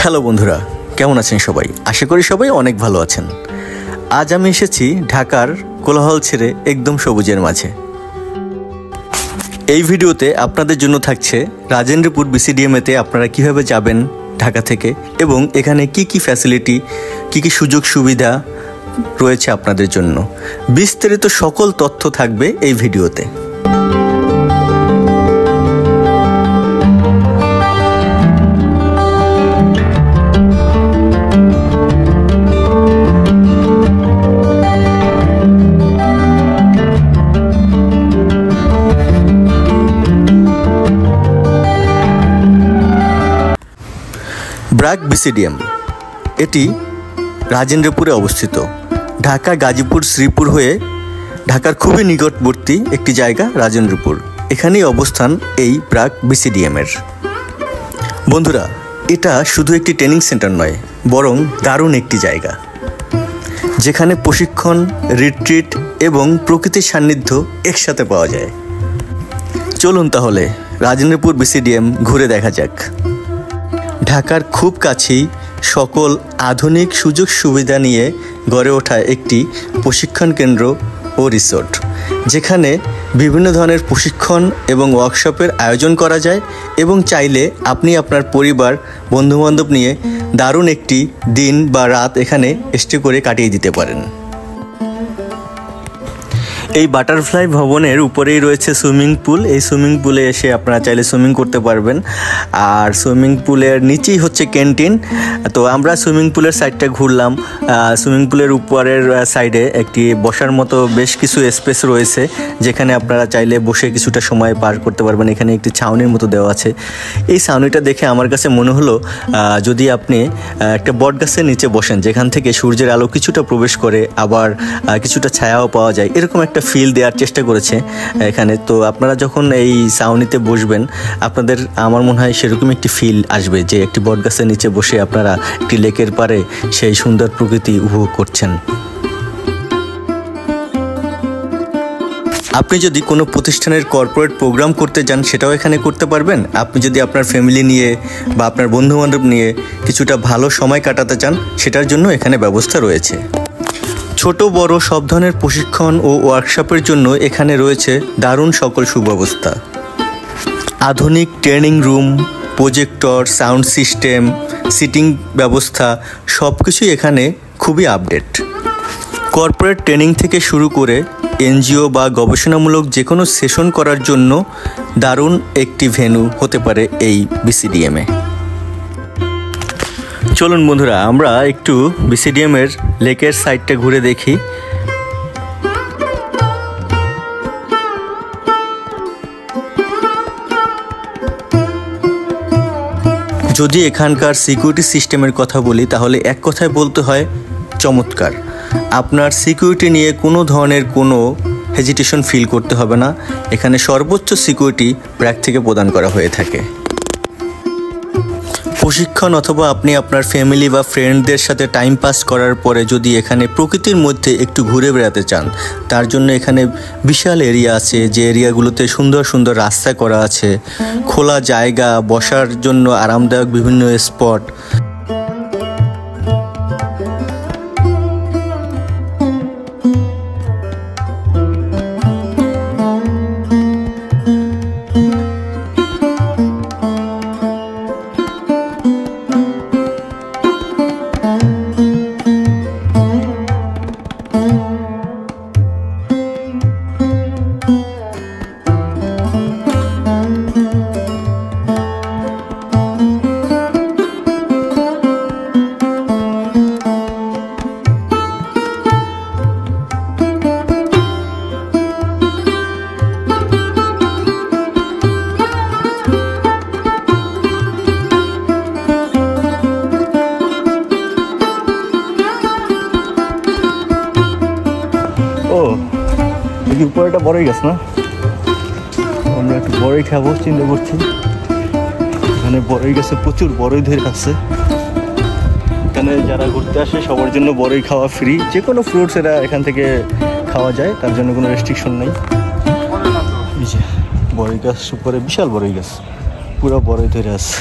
Hello বন্ধুরা, কেমন আছেন সবাই? আশা করি সবাই অনেক ভালো আছেন। আজ আমি এসেছি ঢাকার কোলাহল ছেড়ে একদম সবুজের মাঝে। এই ভিডিওতে আপনাদের জন্য থাকছে রাজেন্দ্রপুর বিসিডিএমএতে আপনারা কিভাবে যাবেন ঢাকা থেকে, এবং এখানে কি কি ফ্যাসিলিটি, কি কি সুযোগ সুবিধা রয়েছে আপনাদের জন্য। বিস্তারিত সকল তথ্য থাকবে এই ভিডিওতে। ব্র্যাক বিসিডিএম এটি রাজেন্দ্রপুরে অবস্থিত। ঢাকা, গাজীপুর, শ্রীপুর হয়ে ঢাকার খুবই নিকটবর্তী একটি জায়গা রাজেন্দ্রপুর। এখানেই অবস্থান এই ব্র্যাক বিসিডিএমের। বন্ধুরা, এটা শুধু একটি ট্রেনিং সেন্টার নয়, বরং দারুণ একটি জায়গা যেখানে প্রশিক্ষণ, রিট্রিট এবং প্রকৃতির সান্নিধ্য একসাথে পাওয়া যায়। চলুন তাহলে রাজেন্দ্রপুর বিসিডিএম ঘুরে দেখা যাক। ঢাকার খুব কাছেই সকল আধুনিক সুযোগ সুবিধা নিয়ে গড়ে ওঠা একটি প্রশিক্ষণ কেন্দ্র ও রিসোর্ট, যেখানে বিভিন্ন ধরনের প্রশিক্ষণ এবং ওয়ার্কশপের আয়োজন করা যায়, এবং চাইলে আপনি আপনার পরিবার, বন্ধুবান্ধব নিয়ে দারুণ একটি দিন বা রাত এখানে স্টে করে কাটিয়ে দিতে পারেন। এই বাটারফ্লাই ভবনের উপরেই রয়েছে সুইমিং পুল। এই সুইমিং পুলে এসে আপনারা চাইলে সুইমিং করতে পারবেন, আর সুইমিং পুলের নিচেই হচ্ছে ক্যান্টিন। তো আমরা সুইমিং পুলের সাইডটা ঘুরলাম। সুইমিং পুলের উপরের সাইডে একটি বসার মতো বেশ কিছু স্পেস রয়েছে, যেখানে আপনারা চাইলে বসে কিছুটা সময় পার করতে পারবেন। এখানে একটি ছাউনির মতো দেওয়া আছে। এই ছাউনিটা দেখে আমার কাছে মনে হলো যদি আপনি একটা বট গাছের নিচে বসেন, যেখান থেকে সূর্যের আলো কিছুটা প্রবেশ করে, আবার কিছুটা ছায়াও পাওয়া যায়, এরকম একটা ফিল দেওয়ার চেষ্টা করেছে এখানে। তো আপনারা যখন এই ছাউনিতে বসবেন, আপনাদের আমার মনে হয় সেরকম একটি ফিল আসবে যে একটি বট গাছের নিচে বসে আপনারা একটি লেকের পাড়ে সেই সুন্দর প্রকৃতি উপভোগ করছেন। আপনি যদি কোনো প্রতিষ্ঠানের কর্পোরেট প্রোগ্রাম করতে যান, সেটাও এখানে করতে পারবেন। আপনি যদি আপনার ফ্যামিলি নিয়ে বা আপনার বন্ধুবান্ধব নিয়ে কিছুটা ভালো সময় কাটাতে চান, সেটার জন্য এখানে ব্যবস্থা রয়েছে। ছোট বড় সব ধরনের প্রশিক্ষণ ও ওয়ার্কশপের জন্য এখানে রয়েছে দারুণ সকল সুব্যবস্থা। আধুনিক training room, projector, sound system, seating ব্যবস্থা সব কিছুই এখানে খুবই আপডেট। কর্পোরেট ট্রেনিং থেকে শুরু করে এনজিও বা গবেষণামূলক যে কোনো সেশন করার জন্য দারুণ একটি ভেন্যু হতে পারে এই বিসিডিএমে। চলুন বন্ধুরা, আমরা একটু বিসিডিএমের লেকের সাইডটা ঘুরে দেখি। যদি এখানকার সিকিউরিটি সিস্টেমের কথা বলি, তাহলে এক কথায় বলতে হয় চমৎকার। আপনার সিকিউরিটি নিয়ে কোনো ধরনের কোনো হেজিটেশন ফিল করতে হবে না। এখানে সর্বোচ্চ সিকিউরিটি ব্র্যাক থেকে প্রদান করা হয়ে থাকে। প্রশিক্ষণ অথবা আপনি আপনার ফ্যামিলি বা ফ্রেন্ডদের সাথে টাইম পাস করার পরে যদি এখানে প্রকৃতির মধ্যে একটু ঘুরে বেড়াতে চান, তার জন্য এখানে বিশাল এরিয়া আছে, যে এরিয়াগুলোতে সুন্দর সুন্দর রাস্তা করা আছে, খোলা জায়গা, বসার জন্য আরামদায়ক বিভিন্ন স্পট। উপরে একটা বড়ই গাছ না, আমরা একটু বড়ই খাবো চিন্তা করছি। এখানে বড়ই গাছে প্রচুর বড়ই ধরে আছে। এখানে যারা ঘুরতে আসে সবার জন্য বড়ই খাওয়া ফ্রি। যে কোনো ফ্রুটস এরা এখান থেকে খাওয়া যায়, তার জন্য কোনো রেস্ট্রিকশন নেই। বড়ই গাছ উপরে বিশাল বড়ই গাছ, পুরো বড়ই ধরে আছে।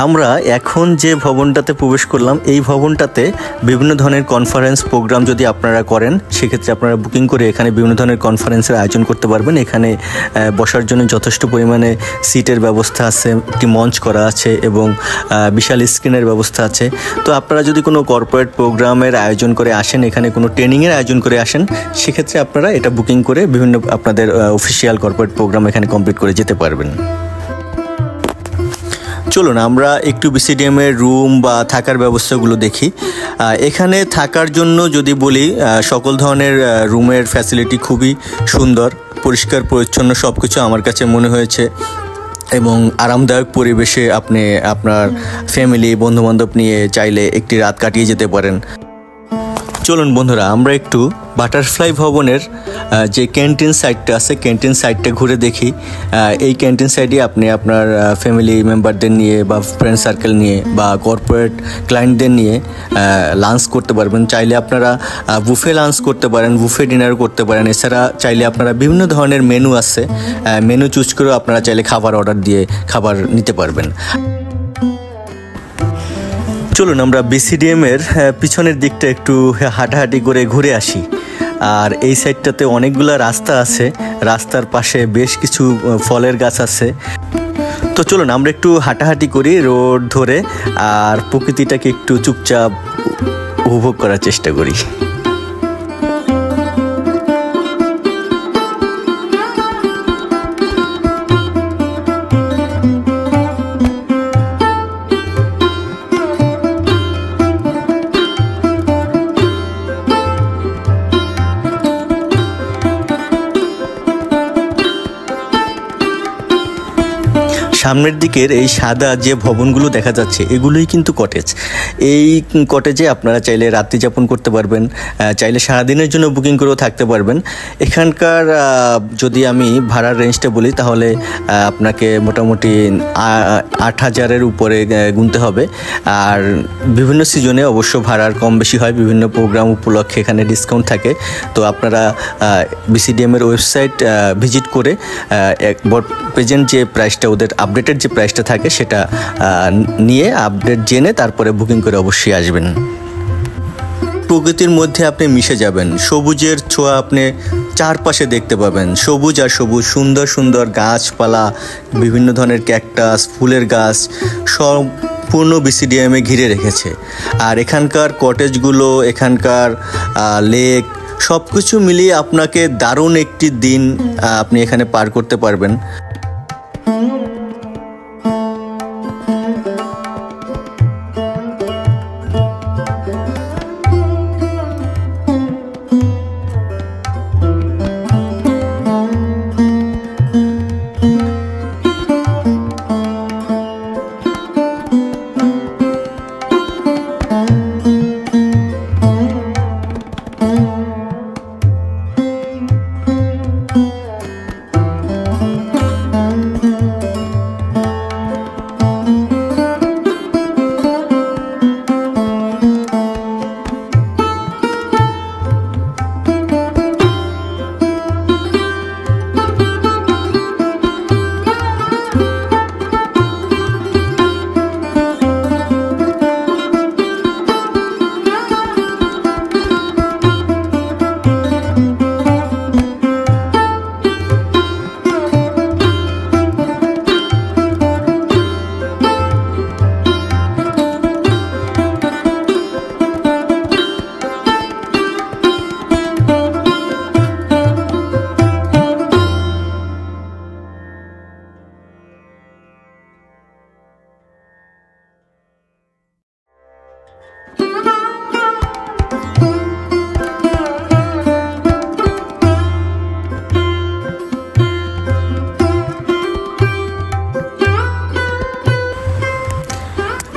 আমরা এখন যে ভবনটাতে প্রবেশ করলাম, এই ভবনটাতে বিভিন্ন ধরনের কনফারেন্স প্রোগ্রাম যদি আপনারা করেন, সেক্ষেত্রে আপনারা বুকিং করে এখানে বিভিন্ন ধরনের কনফারেন্সের আয়োজন করতে পারবেন। এখানে বসার জন্য যথেষ্ট পরিমাণে সিটের ব্যবস্থা আছে, একটি মঞ্চ করা আছে এবং বিশাল স্ক্রিনের ব্যবস্থা আছে। তো আপনারা যদি কোনো কর্পোরেট প্রোগ্রামের আয়োজন করে আসেন, এখানে কোনো ট্রেনিংয়ের আয়োজন করে আসেন, সেক্ষেত্রে আপনারা এটা বুকিং করে বিভিন্ন আপনাদের অফিসিয়াল কর্পোরেট প্রোগ্রাম এখানে কমপ্লিট করে যেতে পারবেন। চলুন আমরা একটু বিসিডিএমের রুম বা থাকার ব্যবস্থাগুলো দেখি। এখানে থাকার জন্য যদি বলি, সকল ধরনের রুমের ফ্যাসিলিটি খুবই সুন্দর, পরিষ্কার পরিচ্ছন্ন সব কিছু আমার কাছে মনে হয়েছে এবং আরামদায়ক পরিবেশে আপনি আপনার ফ্যামিলি বন্ধুবান্ধব নিয়ে চাইলে একটি রাত কাটিয়ে যেতে পারেন। চলুন বন্ধুরা আমরা একটু বাটারফ্লাই ভবনের যে ক্যান্টিন সাইডটা আছে, ক্যান্টিন সাইডটা ঘুরে দেখি। এই ক্যান্টিন সাইডে আপনি আপনার ফ্যামিলি মেম্বারদের নিয়ে বা ফ্রেন্ড সার্কেল নিয়ে বা কর্পোরেট ক্লায়েন্টদের নিয়ে লাঞ্চ করতে পারবেন। চাইলে আপনারা বুফে লাঞ্চ করতে পারেন, বুফে ডিনার করতে পারেন। এছাড়া চাইলে আপনারা বিভিন্ন ধরনের মেনু আছে, মেনু চুজ করেও আপনারা চাইলে খাবার অর্ডার দিয়ে খাবার নিতে পারবেন। চলুন আমরা বিসিডিএমের পিছনের দিকটা একটু হাঁটাহাঁটি করে ঘুরে আসি। আর এই সাইডটাতে অনেকগুলো রাস্তা আছে, রাস্তার পাশে বেশ কিছু ফলের গাছ আছে। তো চলুন আমরা একটু হাঁটাহাঁটি করি রোড ধরে, আর প্রকৃতিটাকে একটু চুপচাপ উপভোগ করার চেষ্টা করি। সামনের দিকের এই সাদা যে ভবনগুলো দেখা যাচ্ছে, এগুলোই কিন্তু কটেজ। এই কটেজে আপনারা চাইলে রাত্রি যাপন করতে পারবেন, চাইলে সারাদিনের জন্য বুকিং করেও থাকতে পারবেন। এখানকার যদি আমি ভাড়ার রেঞ্জটা বলি, তাহলে আপনাকে মোটামুটি 8,000-এর উপরে গুনতে হবে। আর বিভিন্ন সিজনে অবশ্য ভাড়ার কম বেশি হয়, বিভিন্ন প্রোগ্রাম উপলক্ষে এখানে ডিসকাউন্ট থাকে। তো আপনারা বিসিডিএমের ওয়েবসাইট ভিজিট করে প্রেজেন্ট যে প্রাইসটা, ওদের আপডেটেড যে প্রাইসটা থাকে, সেটা নিয়ে আপডেট জেনে তারপরে বুকিং করে অবশ্যই আসবেন। প্রকৃতির মধ্যে আপনি মিশে যাবেন, সবুজের ছোঁয়া আপনি চারপাশে দেখতে পাবেন। সবুজ আর সবুজ, সুন্দর সুন্দর গাছপালা, বিভিন্ন ধরনের ক্যাকটাস, ফুলের গাছ সম্পূর্ণ বিসিডিএমে ঘিরে রেখেছে। আর এখানকার কটেজগুলো, এখানকার লেক, সব কিছু মিলিয়ে আপনাকে দারুণ একটি দিন আপনি এখানে পার করতে পারবেন।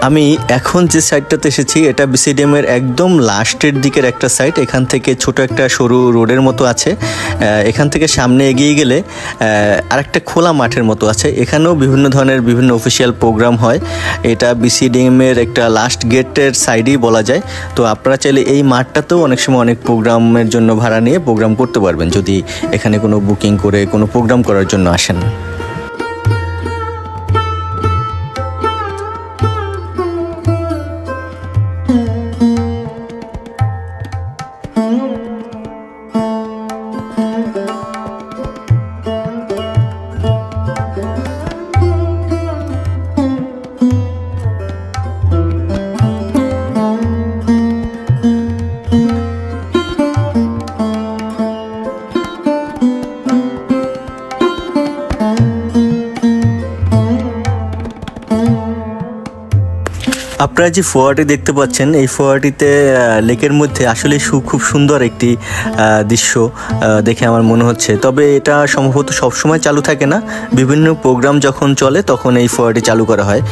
আমি এখন যে সাইডটাতে এসেছি, এটা বিসিডিএমের একদম লাস্টের দিকের একটা সাইড। এখান থেকে ছোট একটা সরু রোডের মতো আছে, এখান থেকে সামনে এগিয়ে গেলে আরেকটা খোলা মাঠের মতো আছে। এখানেও বিভিন্ন ধরনের বিভিন্ন অফিসিয়াল প্রোগ্রাম হয়। এটা বিসিডিএমের একটা লাস্ট গেটের সাইডেই বলা যায়। তো আপনারা চাইলে এই মাঠটাতেও অনেক সময় অনেক প্রোগ্রামের জন্য ভাড়া নিয়ে প্রোগ্রাম করতে পারবেন, যদি এখানে কোনো বুকিং করে কোনো প্রোগ্রাম করার জন্য আসেন। আপনারা যে ফোয়ারাটি দেখতে পাচ্ছেন এই ফোয়ারাটিতে লেকের মধ্যে আসলে খুব সুন্দর একটি দৃশ্য দেখে আমার মনে হচ্ছে। তবে এটা সম্ভবত সবসময় চালু থাকে না, বিভিন্ন প্রোগ্রাম যখন চলে তখন এই ফোয়ারাটি চালু করা হয়।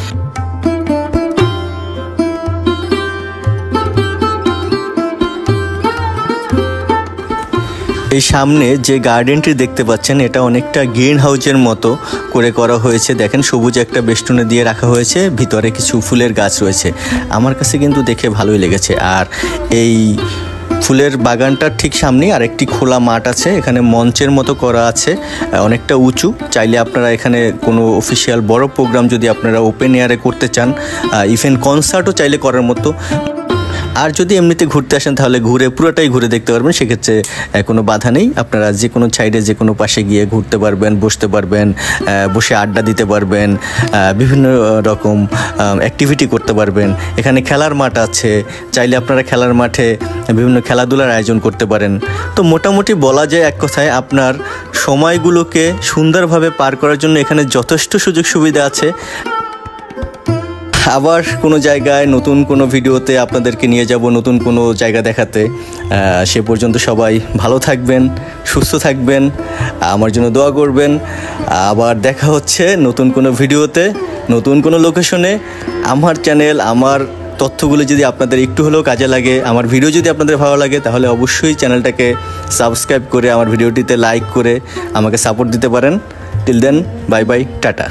এই সামনে যে গার্ডেনটি দেখতে পাচ্ছেন এটা অনেকটা গ্রিন হাউসের মতো করে করা হয়েছে। দেখেন সবুজ একটা বেষ্টনে দিয়ে রাখা হয়েছে, ভিতরে কিছু ফুলের গাছ রয়েছে। আমার কাছে কিন্তু দেখে ভালোই লেগেছে। আর এই ফুলের বাগানটার ঠিক সামনেই আরেকটি খোলা মাঠ আছে, এখানে মঞ্চের মতো করা আছে, অনেকটা উঁচু। চাইলে আপনারা এখানে কোনো অফিসিয়াল বড় প্রোগ্রাম যদি আপনারা ওপেন এয়ারে করতে চান, ইভেন কনসার্টও চাইলে করার মতো। আর যদি এমনিতে ঘুরতে আসেন তাহলে পুরোটাই ঘুরে দেখতে পারবেন, সেক্ষেত্রে কোনো বাধা নেই। আপনারা যে কোনো সাইডে যে কোনো পাশে গিয়ে ঘুরতে পারবেন, বসতে পারবেন, বসে আড্ডা দিতে পারবেন, বিভিন্ন রকম অ্যাক্টিভিটি করতে পারবেন। এখানে খেলার মাঠ আছে, চাইলে আপনারা খেলার মাঠে বিভিন্ন খেলাধুলার আয়োজন করতে পারেন। তো মোটামুটি বলা যায় এক কথায় আপনার সময়গুলোকে সুন্দরভাবে পার করার জন্য এখানে যথেষ্ট সুযোগ সুবিধা আছে। আবার কোনো জায়গায় নতুন কোনো ভিডিওতে আপনাদেরকে নিয়ে যাব, নতুন কোনো জায়গা দেখাতে। সে পর্যন্ত সবাই ভালো থাকবেন, সুস্থ থাকবেন, আমার জন্য দোয়া করবেন। আবার দেখা হচ্ছে নতুন কোনো ভিডিওতে, নতুন কোনো লোকেশনে। আমার চ্যানেল, আমার তথ্যগুলো যদি আপনাদের একটু হলেও কাজে লাগে, আমার ভিডিও যদি আপনাদের ভালো লাগে, তাহলে অবশ্যই চ্যানেলটাকে সাবস্ক্রাইব করে আমার ভিডিওটিতে লাইক করে আমাকে সাপোর্ট দিতে পারেন। Till then, bye bye, tata.